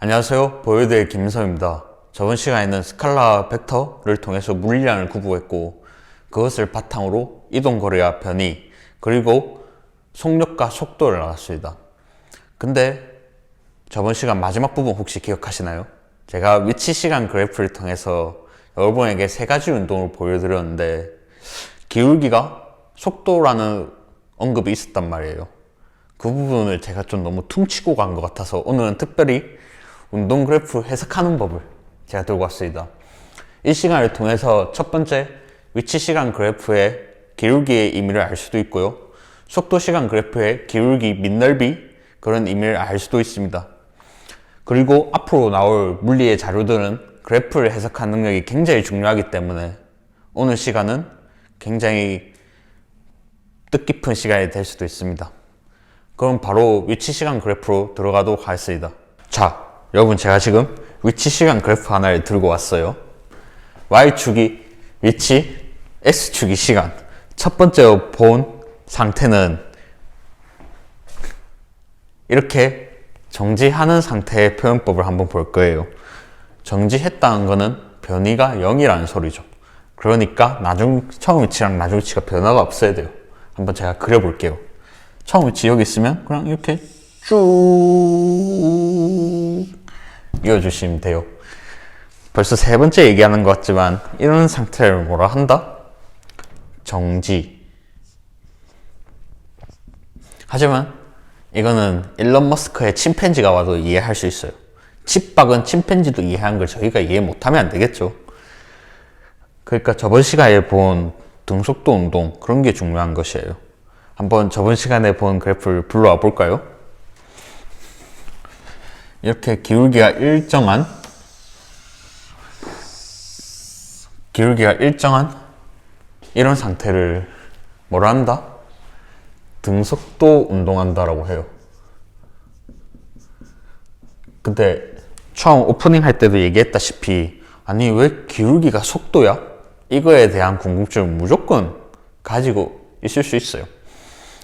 안녕하세요. 보여드릴 김민섭입니다. 저번 시간에는 스칼라 벡터를 통해서 물리량을 구부했고 그것을 바탕으로 이동거리와 변이 그리고 속력과 속도를 나왔습니다. 근데 저번 시간 마지막 부분 혹시 기억하시나요? 제가 위치 시간 그래프를 통해서 여러분에게 세 가지 운동을 보여드렸는데 기울기가 속도라는 언급이 있었단 말이에요. 그 부분을 제가 좀 너무 퉁치고 간 것 같아서 오늘은 특별히 운동 그래프 해석하는 법을 제가 들고 왔습니다. 이 시간을 통해서 첫 번째 위치 시간 그래프의 기울기의 의미를 알 수도 있고요. 속도 시간 그래프의 기울기 밑넓이 그런 의미를 알 수도 있습니다. 그리고 앞으로 나올 물리의 자료들은 그래프를 해석하는 능력이 굉장히 중요하기 때문에 오늘 시간은 굉장히 뜻깊은 시간이 될 수도 있습니다. 그럼 바로 위치 시간 그래프로 들어가도록 하겠습니다. 자, 여러분 제가 지금 위치 시간 그래프 하나를 들고 왔어요. Y축이 위치, X축이 시간. 첫 번째 본 상태는 이렇게 정지하는 상태의 표현법을 한번 볼 거예요. 정지했다는 거는 변이가 0이라는 소리죠. 그러니까 처음 위치랑 나중 위치가 변화가 없어야 돼요. 한번 제가 그려볼게요. 처음 위치 여기 있으면 그냥 이렇게 쭉 이어주시면 돼요. 벌써 세 번째 얘기하는 것 같지만 이런 상태를 뭐라 한다? 정지. 하지만 이거는 일론 머스크의 침팬지가 와도 이해할 수 있어요. 칩박은 침팬지도 이해한 걸 저희가 이해 못하면 안 되겠죠. 그러니까 저번 시간에 본 등속도 운동 그런 게 중요한 것이에요. 한번 저번 시간에 본 그래프를 불러와 볼까요? 이렇게 기울기가 일정한 이런 상태를 뭐라 한다? 등속도 운동한다라고 해요. 근데 처음 오프닝 할 때도 얘기했다시피 아니 왜 기울기가 속도야? 이거에 대한 궁금증을 무조건 가지고 있을 수 있어요.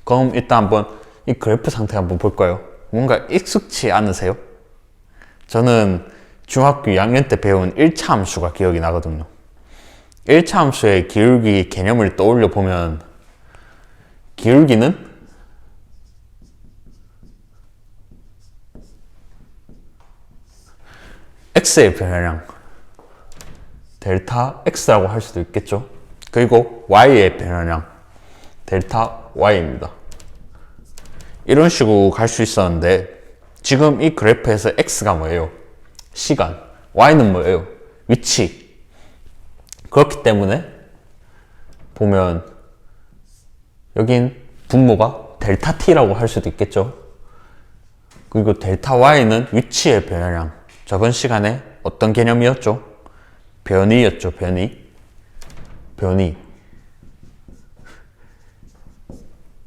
그럼 일단 한번 이 그래프 상태 한번 볼까요? 뭔가 익숙치 않으세요? 저는 중학교 2학년 때 배운 1차 함수가 기억이 나거든요. 1차 함수의 기울기 개념을 떠올려 보면 기울기는 x의 변화량 델타 x라고 할 수도 있겠죠. 그리고 y의 변화량 델타 y입니다. 이런 식으로 갈 수 있었는데 지금 이 그래프에서 x가 뭐예요? 시간. y는 뭐예요? 위치. 그렇기 때문에 보면 여긴 분모가 델타 t라고 할 수도 있겠죠. 그리고 델타 y는 위치의 변화량. 저번 시간에 어떤 개념이었죠? 변이였죠. 변이.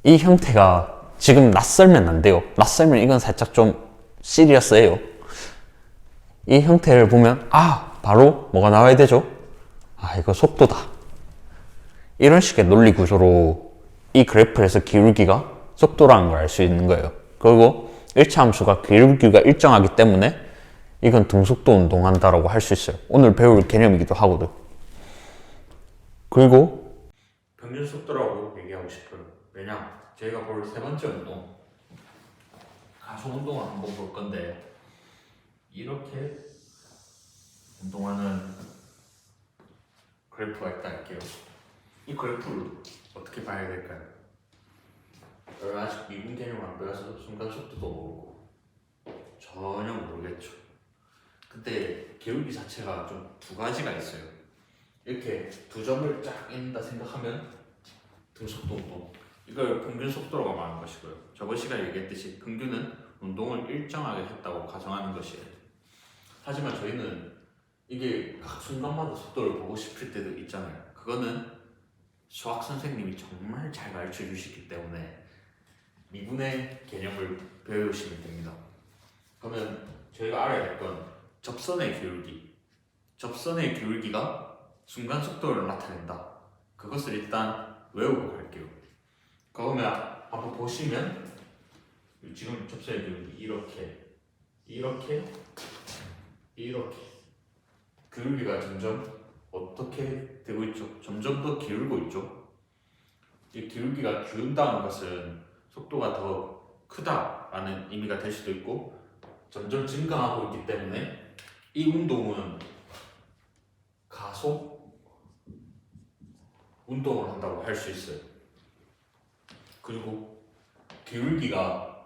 이 형태가 지금 낯설면 안 돼요. 낯설면 이건 살짝 좀 시리어스해요. 이 형태를 보면 바로 뭐가 나와야 되죠? 이거 속도다. 이런 식의 논리 구조로 이 그래프에서 기울기가 속도라는 걸 알 수 있는 거예요. 그리고 1차 함수가 기울기가 일정하기 때문에 이건 등속도 운동한다라고 할 수 있어요. 오늘 배울 개념이기도 하거든. 그리고 평균 속도라고 얘기하고 싶어요. 왜냐? 저희가 볼 세 번째 운동 가속 운동을 한번 볼 건데 이렇게 운동하는 그래프가 있다 할게요. 이 그래프를 어떻게 봐야 될까요? 여러분 아직 미분 개념을 안 배워서 순간 속도도 모르고 전혀 모르겠죠. 근데 기울기 자체가 좀 두 가지가 있어요. 이렇게 두 점을 쫙 인다 생각하면 등속도 운동. 이걸 평균 속도라고 말하는 것이고요. 저번 시간에 얘기했듯이 평균은 운동을 일정하게 했다고 가정하는 것이에요. 하지만 저희는 이게 각 순간마다 속도를 보고 싶을 때도 있잖아요. 그거는 수학 선생님이 정말 잘 가르쳐 주시기 때문에 미분의 개념을 배우시면 됩니다. 그러면 저희가 알아야 할 건 접선의 기울기. 접선의 기울기가 순간 속도를 나타낸다. 그것을 일단 외우고 갈게요. 그러면 한번 보시면 지금 접선의 기울기 이렇게 이렇게 기울기가 점점 어떻게 되고 있죠? 점점 더 기울고 있죠. 이 기울기가 기운다는 것은 속도가 더 크다라는 의미가 될 수도 있고, 점점 증가하고 있기 때문에 이 운동은 가속 운동을 한다고 할 수 있어요. 그리고 기울기가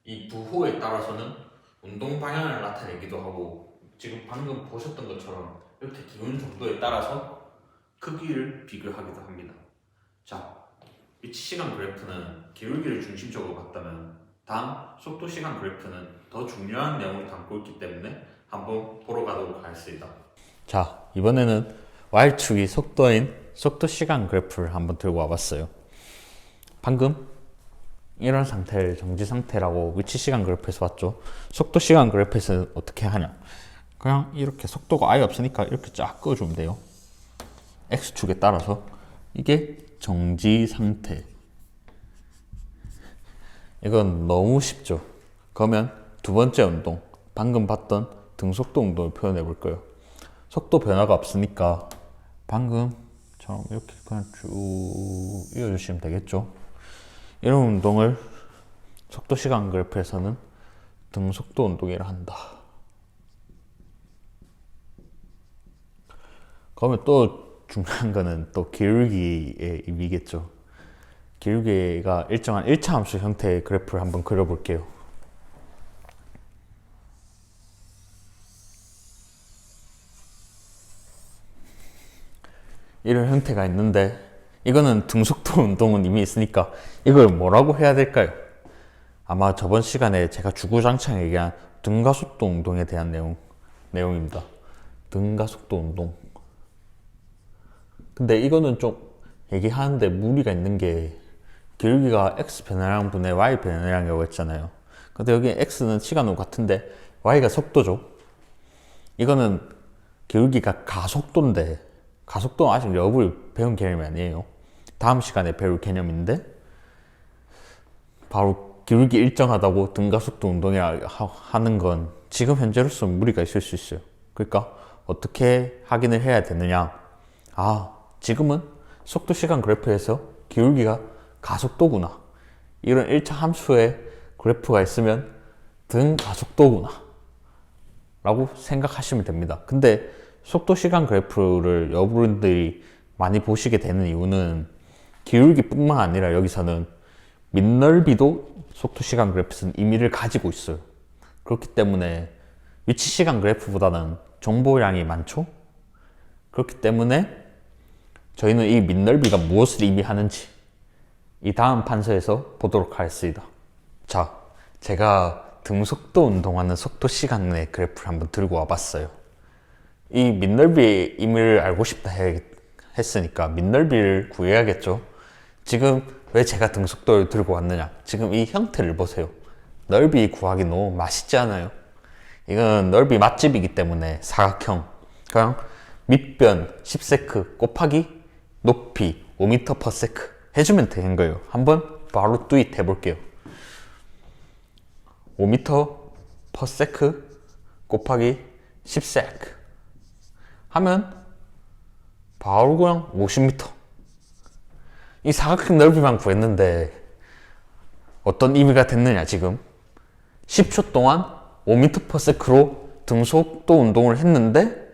이 부호에 따라서는 운동 방향을 나타내기도 하고, 지금 방금 보셨던 것처럼 이렇게 기운 정도에 따라서 크기를 비교하기도 합니다. 자, 위치 시간 그래프는 기울기를 중심적으로 봤다면, 다음 속도 시간 그래프는 더 중요한 내용을 담고 있기 때문에 한번 보러 가도록 하겠습니다. 자, 이번에는 Y축이 속도인 속도 시간 그래프를 한번 들고 와봤어요. 방금 이런 상태를 정지 상태라고 위치 시간 그래프에서 봤죠. 속도 시간 그래프에서는 어떻게 하냐, 그냥 이렇게 속도가 아예 없으니까 이렇게 쫙 그어주면 돼요. X축에 따라서. 이게 정지 상태. 이건 너무 쉽죠. 그러면 두 번째 운동, 방금 봤던 등속도 운동을 표현해 볼 거예요. 속도 변화가 없으니까 방금처럼 이렇게 그냥 쭉 이어주시면 되겠죠. 이런 운동을 속도 시간 그래프에서는 등속도 운동이라 한다. 그러면 또 중요한 거는 또 기울기의 의미겠죠. 기울기가 일정한 1차 함수 형태의 그래프를 한번 그려볼게요. 이런 형태가 있는데, 이거는 등속도 운동은 이미 있으니까 이걸 뭐라고 해야 될까요? 아마 저번 시간에 제가 주구장창 얘기한 등가속도 운동에 대한 내용입니다. 등가속도 운동. 근데 이거는 좀 얘기하는데 무리가 있는 게, 기울기가 x 변화량 분의 y 변화량이라고 했잖아요. 근데 여기 x는 시간으로 같은데 y가 속도죠. 이거는 기울기가 가속도인데, 가속도는 아직 여러분이 배운 개념이 아니에요. 다음 시간에 배울 개념인데, 바로 기울기 일정하다고 등가속도 운동이라 하는 건 지금 현재로서는 무리가 있을 수 있어요. 그러니까 어떻게 확인을 해야 되느냐, 지금은 속도 시간 그래프에서 기울기가 가속도구나, 이런 1차 함수의 그래프가 있으면 등가속도구나 라고 생각하시면 됩니다. 근데 속도 시간 그래프를 여러분들이 많이 보시게 되는 이유는 기울기뿐만 아니라 여기서는 밑넓이도 속도 시간 그래프에서는 의미를 가지고 있어요. 그렇기 때문에 위치 시간 그래프보다는 정보량이 많죠. 그렇기 때문에 저희는 이 밑넓이가 무엇을 의미하는지 이 다음 판서에서 보도록 하겠습니다. 자, 제가 등속도 운동하는 속도 시간의 그래프를 한번 들고 와봤어요. 이 밑넓이의 의미를 알고 싶다 했으니까 밑넓이를 구해야겠죠. 지금 왜 제가 등속도를 들고 왔느냐, 지금 이 형태를 보세요. 넓이 구하기 너무 맛있지 않아요? 이건 넓이 맛집이기 때문에 사각형, 그냥 밑변 10세크 곱하기 높이 5m/s 해주면 되는 거예요. 한번 바로 뚜잇 해볼게요. 5m/s 곱하기 10sec 하면 바로 그냥 50m. 이 사각형 넓이만 구했는데 어떤 의미가 됐느냐, 지금 10초 동안 5m/s로 등속도 운동을 했는데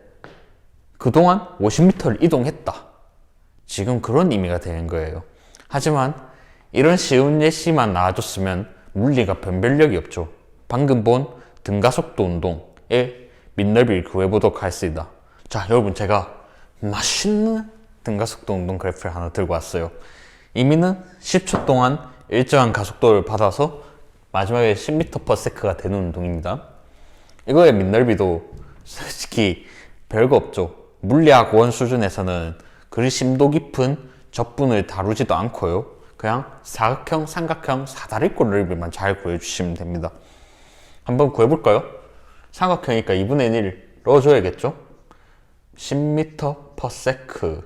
그동안 50m를 이동했다. 지금 그런 의미가 되는 거예요. 하지만 이런 쉬운 예시만 나와줬으면 물리가 변별력이 없죠. 방금 본 등가속도 운동의 밑넓이를 구해보도록 하겠습니다. 자, 여러분, 제가 맛있는 등가속도 운동 그래프를 하나 들고 왔어요. 의미는 10초 동안 일정한 가속도를 받아서 마지막에 10m/s가 되는 운동입니다. 이거의 밑넓이도 솔직히 별거 없죠. 물리학 원 수준에서는 그리 심도 깊은 적분을 다루지도 않고요. 그냥 사각형, 삼각형, 사다리꼴 넓이만 잘 구해주시면 됩니다. 한번 구해볼까요? 삼각형이니까 2분의 1 넣어줘야겠죠? 10m/s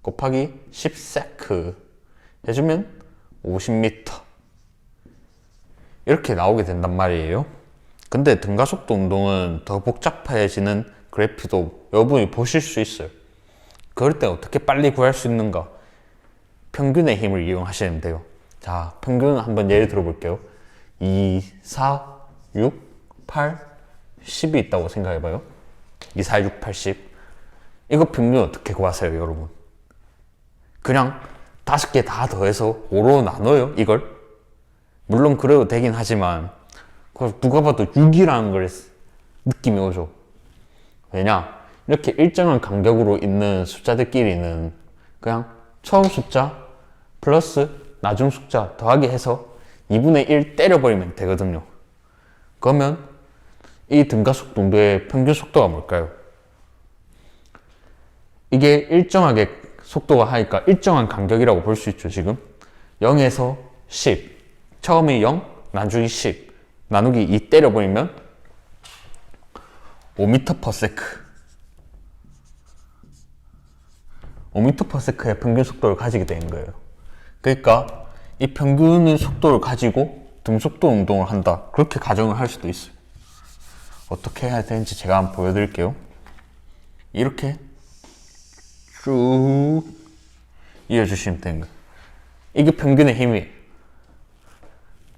곱하기 10sec 해주면 50m 이렇게 나오게 된단 말이에요. 근데 등가속도 운동은 더 복잡해지는 그래프도 여러분이 보실 수 있어요. 그럴 때 어떻게 빨리 구할 수 있는가? 평균의 힘을 이용하시면 돼요. 자, 평균 한번 예를 들어 볼게요. 2, 4, 6, 8, 10이 있다고 생각해봐요. 2, 4, 6, 8, 10. 이거 평균 어떻게 구하세요, 여러분? 그냥 5개 다 더해서 5로 나눠요, 이걸? 물론 그래도 되긴 하지만 누가 봐도 6이라는 걸 느낌이 오죠. 왜냐? 이렇게 일정한 간격으로 있는 숫자들끼리는 그냥 처음 숫자 플러스 나중 숫자 더하기 해서 2분의 1 때려버리면 되거든요. 그러면 이 등가속도 운동의 평균 속도가 뭘까요? 이게 일정하게 속도가 하니까 일정한 간격이라고 볼 수 있죠, 지금. 0에서 10. 처음이 0, 나중이 10. 나누기 2 때려버리면 5m/s. 5m/s의 평균 속도를 가지게 되는 거예요. 그러니까 이 평균의 속도를 가지고 등속도 운동을 한다. 그렇게 가정을 할 수도 있어요. 어떻게 해야 되는지 제가 한번 보여드릴게요. 이렇게 쭉 이어주시면 되는 거예요. 이게 평균의 힘이에요.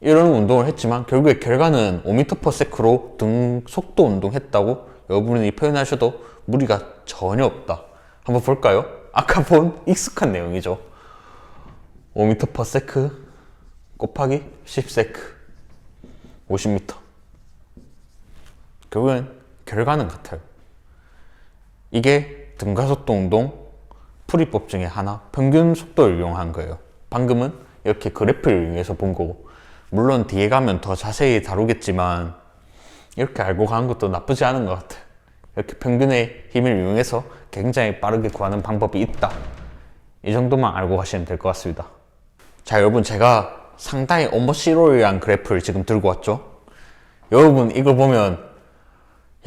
이런 운동을 했지만 결국에 결과는 5m/s로 등속도 운동했다고 여러분이 표현하셔도 무리가 전혀 없다. 한번 볼까요? 아까 본 익숙한 내용이죠. 5m/s 곱하기 10s 50m. 결국엔 결과는 같아요. 이게 등가속도 운동 풀이법 중에 하나, 평균 속도를 이용한 거예요. 방금은 이렇게 그래프를 이용해서 본 거고, 물론 뒤에 가면 더 자세히 다루겠지만 이렇게 알고 가는 것도 나쁘지 않은 것 같아요. 이렇게 평균의 힘을 이용해서 굉장히 빠르게 구하는 방법이 있다. 이 정도만 알고 가시면 될 것 같습니다. 자, 여러분, 제가 상당히 어머시로리한 그래프를 지금 들고 왔죠. 여러분 이걸 보면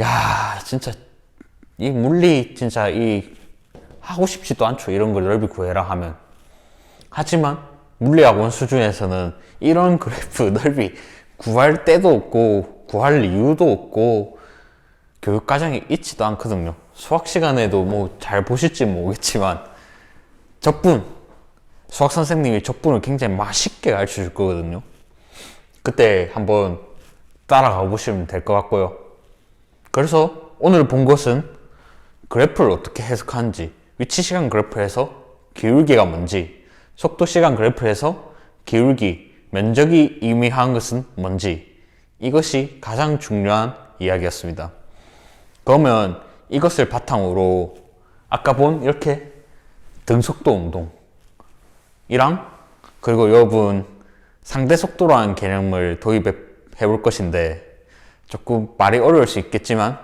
야, 진짜 이 물리 진짜 이 하고 싶지도 않죠. 이런 걸 넓이 구해라 하면. 하지만 물리학원 수준에서는 이런 그래프 넓이 구할 때도 없고 구할 이유도 없고 교육과정이 있지도 않거든요. 수학 시간에도 뭐 잘 보실지 모르겠지만 수학 선생님이 적분을 굉장히 맛있게 가르쳐 줄 거거든요. 그때 한번 따라가 보시면 될 것 같고요. 그래서 오늘 본 것은 그래프를 어떻게 해석하는지, 위치시간 그래프에서 기울기가 뭔지, 속도시간 그래프에서 기울기, 면적이 의미하는 것은 뭔지, 이것이 가장 중요한 이야기였습니다. 그러면 이것을 바탕으로 아까 본 이렇게 등속도 운동이랑 그리고 여러분 상대속도라는 개념을 도입해 볼 것인데 조금 말이 어려울 수 있겠지만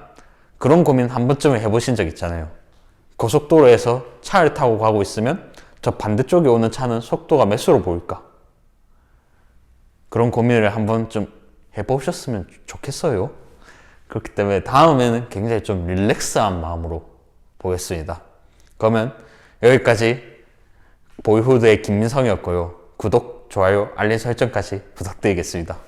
그런 고민 한 번쯤은 해보신 적 있잖아요. 고속도로에서 차를 타고 가고 있으면 저 반대쪽에 오는 차는 속도가 몇으로 보일까? 그런 고민을 한 번쯤 해보셨으면 좋겠어요. 그렇기 때문에 다음에는 굉장히 좀 릴렉스한 마음으로 보겠습니다. 그러면 여기까지 보이후드의 김민성이었고요. 구독, 좋아요, 알림 설정까지 부탁드리겠습니다.